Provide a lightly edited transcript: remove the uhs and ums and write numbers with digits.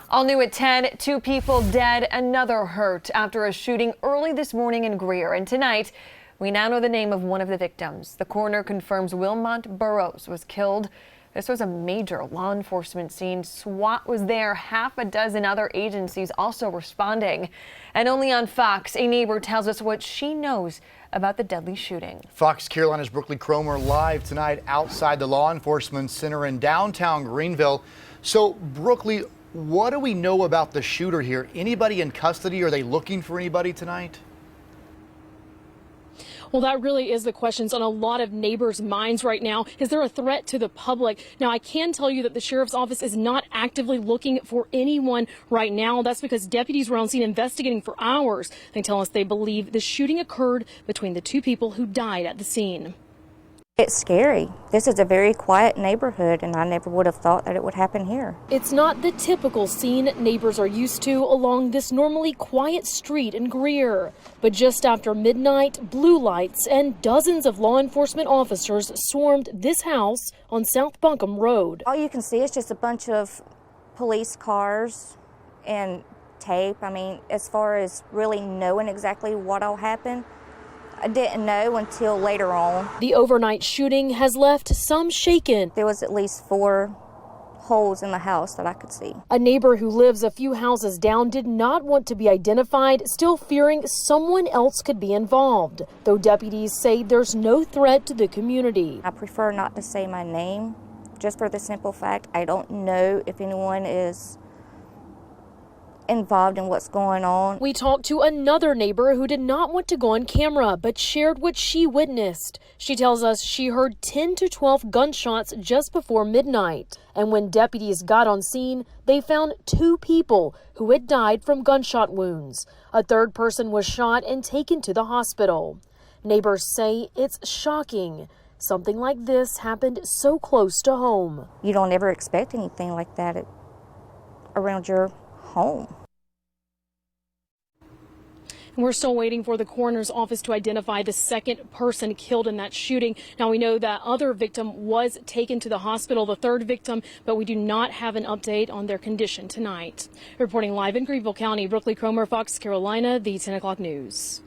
All new at 10, 2 people dead, another hurt after a shooting early this morning in Greer. And tonight, we now know the name of one of the victims. The coroner confirms Wilmot Burrows was killed. This was a major law enforcement scene. SWAT was there, half a dozen other agencies also responding. And only on Fox, a neighbor tells us what she knows about the deadly shooting. Fox Carolina's Brookley Cromer live tonight outside the law enforcement center in downtown Greenville. So, Brookley, what do we know about the shooter here? Anybody in custody? Are they looking for anybody tonight? Well, that really is the questions on a lot of neighbors' minds right now. Is there a threat to the public? Now, I can tell you that the sheriff's office is not actively looking for anyone right now. That's because deputies were on scene investigating for hours. They tell us they believe the shooting occurred between the two people who died at the scene. It's scary. This is a very quiet neighborhood, and I never would have thought that it would happen here. It's not the typical scene neighbors are used to along this normally quiet street in Greer. But just after midnight, blue lights and dozens of law enforcement officers swarmed this house on South Buncombe Road. All you can see is just a bunch of police cars and tape. I mean, as far as really knowing exactly what all happened, I didn't know until later on. The overnight shooting has left some shaken. There was at least 4 holes in the house that I could see. A neighbor who lives a few houses down did not want to be identified, still fearing someone else could be involved, though deputies say there's no threat to the community. I prefer not to say my name, just for the simple fact I don't know if anyone is involved in what's going on. We talked to another neighbor who did not want to go on camera but shared what she witnessed. She tells us she heard 10 to 12 gunshots just before midnight. And when deputies got on scene, they found 2 people who had died from gunshot wounds. A third person was shot and taken to the hospital. Neighbors say it's shocking. Something like this happened so close to home. You don't ever expect anything like that around your home. And we're still waiting for the coroner's office to identify the second person killed in that shooting. Now, we know that other victim was taken to the hospital, the third victim, but we do not have an update on their condition tonight. Reporting live in Greenville County, Brookley Cromer, Fox Carolina, the 10 o'clock news.